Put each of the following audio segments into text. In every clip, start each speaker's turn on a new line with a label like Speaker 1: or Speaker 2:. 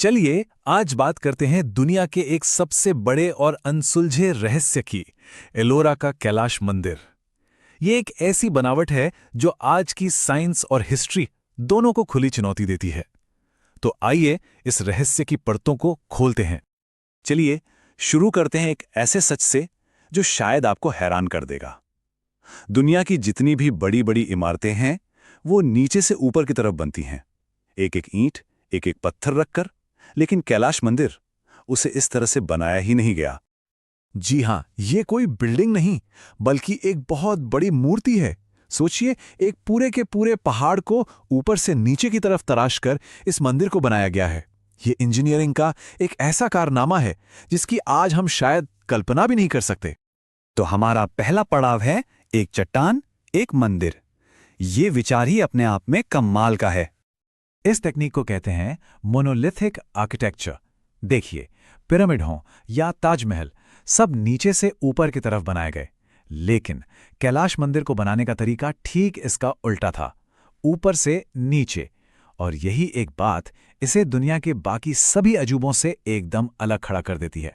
Speaker 1: चलिए आज बात करते हैं दुनिया के एक सबसे बड़े और अनसुलझे रहस्य की, एलोरा का कैलाश मंदिर। ये एक ऐसी बनावट है जो आज की साइंस और हिस्ट्री दोनों को खुली चुनौती देती है। तो आइए इस रहस्य की परतों को खोलते हैं। चलिए शुरू करते हैं एक ऐसे सच से जो शायद आपको हैरान कर देगा। दुनिया की जितनी भी बड़ी बड़ी इमारतें हैं वो नीचे से ऊपर की तरफ बनती हैं, एक एक ईंट, एक एक पत्थर रखकर। लेकिन कैलाश मंदिर उसे इस तरह से बनाया ही नहीं गया। जी हां, ये कोई बिल्डिंग नहीं बल्कि एक बहुत बड़ी मूर्ति है। सोचिए, एक पूरे के पूरे पहाड़ को ऊपर से नीचे की तरफ तराश कर इस मंदिर को बनाया गया है। ये इंजीनियरिंग का एक ऐसा कारनामा है जिसकी आज हम शायद कल्पना भी नहीं कर सकते।
Speaker 2: तो हमारा पहला पड़ाव है एक चट्टान, एक मंदिर। ये विचार ही अपने आप में कमाल का है।
Speaker 1: इस टेक्निक को कहते हैं मोनोलिथिक आर्किटेक्चर। देखिए, पिरामिड हों या ताजमहल, सब नीचे से ऊपर की तरफ बनाए गए। लेकिन कैलाश मंदिर को बनाने का तरीका ठीक इसका उल्टा था, ऊपर से नीचे। और यही एक बात इसे दुनिया के बाकी सभी अजूबों से एकदम अलग खड़ा कर देती है।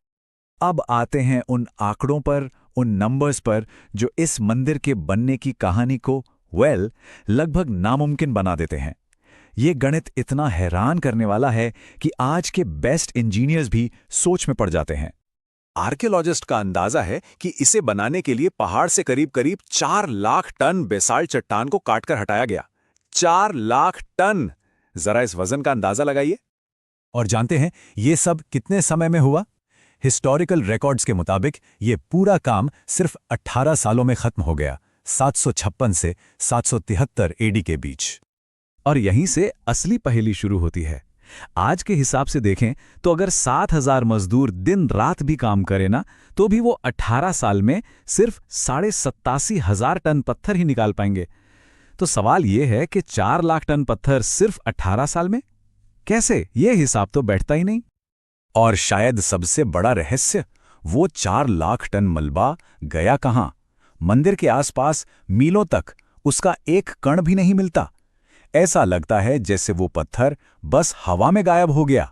Speaker 1: अब आते हैं उन आंकड़ों पर, उन नंबर्स पर जो इस मंदिर के बनने की कहानी को लगभग नामुमकिन बना देते हैं। ये गणित इतना हैरान करने वाला है कि आज के बेस्ट इंजीनियर्स भी सोच में पड़ जाते हैं।
Speaker 3: आर्कियोलॉजिस्ट का अंदाजा है कि इसे बनाने के लिए पहाड़ से करीब करीब 4 लाख टन बेसाल्ट चट्टान को काटकर हटाया गया। 4 लाख टन! जरा इस वजन का अंदाजा लगाइए।
Speaker 1: और जानते हैं ये सब कितने समय में हुआ? हिस्टोरिकल रिकॉर्ड्स के मुताबिक ये पूरा काम सिर्फ 18 सालों में खत्म हो गया, 756 से 773 एडी के बीच। और यहीं से असली पहेली शुरू होती है। आज के हिसाब से देखें तो अगर 7,000 मजदूर दिन रात भी काम करें ना, तो भी वो 18 साल में सिर्फ 87,500 टन पत्थर ही निकाल पाएंगे। तो सवाल ये है कि 4 लाख टन पत्थर सिर्फ 18 साल में कैसे? ये हिसाब तो बैठता ही नहीं।
Speaker 3: और शायद सबसे बड़ा रहस्य, वो 4 लाख टन मलबा गया कहां? मंदिर के आसपास मीलों तक उसका एक कण भी नहीं मिलता। ऐसा लगता है जैसे वो पत्थर बस हवा में गायब हो गया।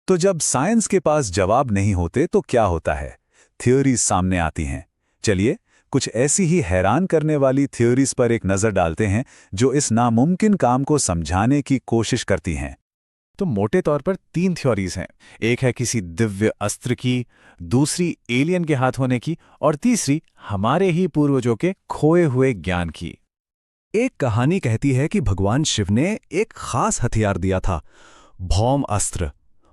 Speaker 3: तो जब साइंस के पास जवाब नहीं होते तो क्या होता है? थ्योरीज सामने आती हैं। चलिए कुछ ऐसी ही हैरान करने वाली थ्योरीज पर एक नजर डालते हैं जो इस नामुमकिन काम को समझाने की कोशिश करती हैं।
Speaker 1: तो मोटे तौर पर 3 थ्योरीज हैं। एक है किसी दिव्य अस्त्र की, दूसरी एलियन के हाथ होने की, और तीसरी हमारे ही पूर्वजों के खोए हुए ज्ञान की।
Speaker 2: एक कहानी कहती है कि भगवान शिव ने एक खास हथियार दिया था, भौम अस्त्र।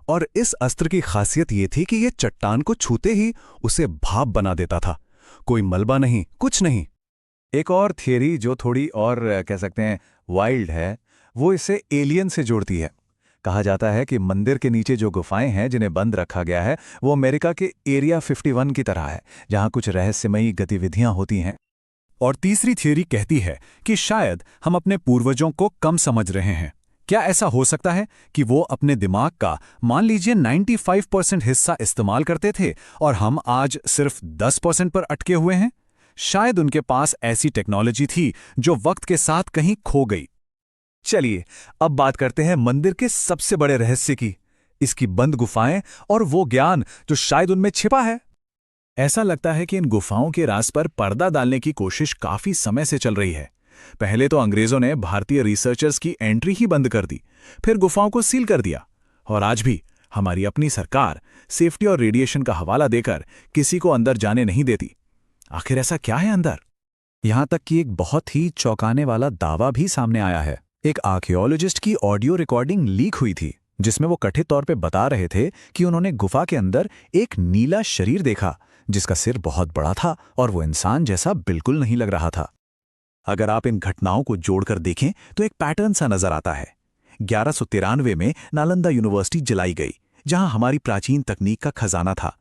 Speaker 2: और इस अस्त्र की खासियत ये थी कि ये चट्टान को छूते ही उसे भाप बना देता था। कोई मलबा नहीं, कुछ नहीं।
Speaker 1: एक और थियरी जो थोड़ी और कह सकते हैं वाइल्ड है, वो इसे एलियन से जोड़ती है। कहा जाता है कि मंदिर के नीचे जो गुफाएं हैं जिन्हें बंद रखा गया है, वो अमेरिका के एरिया 51 की तरह है, जहां कुछ रहस्यमयी गतिविधियां होती हैं।
Speaker 3: और तीसरी थ्योरी कहती है कि शायद हम अपने पूर्वजों को कम समझ रहे हैं। क्या ऐसा हो सकता है कि वो अपने दिमाग का मान लीजिए 95% हिस्सा इस्तेमाल करते थे और हम आज सिर्फ 10% पर अटके हुए हैं? शायद उनके पास ऐसी टेक्नोलॉजी थी जो वक्त के साथ कहीं खो गई।
Speaker 1: चलिए अब बात करते हैं मंदिर के सबसे बड़े रहस्य की, इसकी बंद गुफाएं और वो ज्ञान जो शायद उनमें छिपा है। ऐसा लगता है कि इन गुफाओं के राज पर पर्दा डालने की कोशिश काफी समय से चल रही है। पहले तो अंग्रेजों ने भारतीय रिसर्चर्स की एंट्री ही बंद कर दी, फिर गुफाओं को सील कर दिया, और आज भी हमारी अपनी सरकार सेफ्टी और रेडिएशन का हवाला देकर किसी को अंदर जाने नहीं देती। आखिर ऐसा क्या है अंदर?
Speaker 2: यहां तक कि एक बहुत ही चौंकाने वाला दावा भी सामने आया है। एक आर्कियोलॉजिस्ट की ऑडियो रिकॉर्डिंग लीक हुई थी जिसमें वो कथित तौर पे बता रहे थे कि उन्होंने गुफा के अंदर एक नीला शरीर देखा जिसका सिर बहुत बड़ा था और वो इंसान जैसा बिल्कुल नहीं लग रहा था।
Speaker 3: अगर आप इन घटनाओं को जोड़कर देखें तो एक पैटर्न सा नजर आता है। 1193 में नालंदा यूनिवर्सिटी जलाई गई, जहां हमारी प्राचीन तकनीक का खजाना था।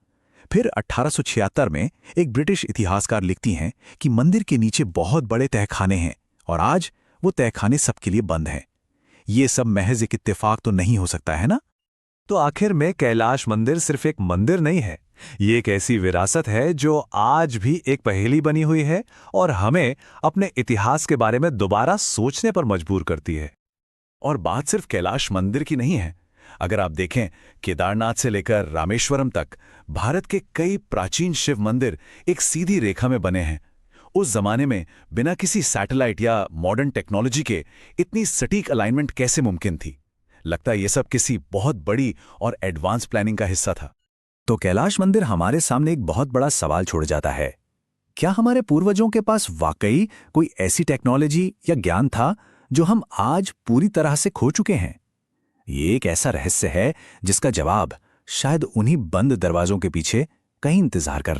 Speaker 3: फिर 1876 में एक ब्रिटिश इतिहासकार लिखती हैं कि मंदिर के नीचे बहुत बड़े तहखाने हैं और आज वो तहखाने सबके लिए बंद हैं। ये सब महज एक इत्तेफाक तो नहीं हो सकता है ना?
Speaker 1: तो आखिर में कैलाश मंदिर सिर्फ एक मंदिर नहीं है, ये एक ऐसी विरासत है जो आज भी एक पहेली बनी हुई है और हमें अपने इतिहास के बारे में दोबारा सोचने पर मजबूर करती है। और बात सिर्फ कैलाश मंदिर की नहीं है।
Speaker 3: अगर आप देखें, केदारनाथ से लेकर रामेश्वरम तक भारत के कई प्राचीन शिव मंदिर एक सीधी रेखा में बने हैं। उस जमाने में बिना किसी सैटेलाइट या मॉडर्न टेक्नोलॉजी के इतनी सटीक अलाइनमेंट कैसे मुमकिन थी? लगता है ये सब किसी बहुत बड़ी और एडवांस प्लानिंग का हिस्सा था।
Speaker 2: तो कैलाश मंदिर हमारे सामने एक बहुत बड़ा सवाल छोड़ जाता है। क्या हमारे पूर्वजों के पास वाकई कोई ऐसी टेक्नोलॉजी या ज्ञान था जो हम आज पूरी तरह से खो चुके हैं? ये एक ऐसा रहस्य है जिसका जवाब शायद उन्हीं बंद दरवाजों के पीछे कहीं इंतजार कर रहा है।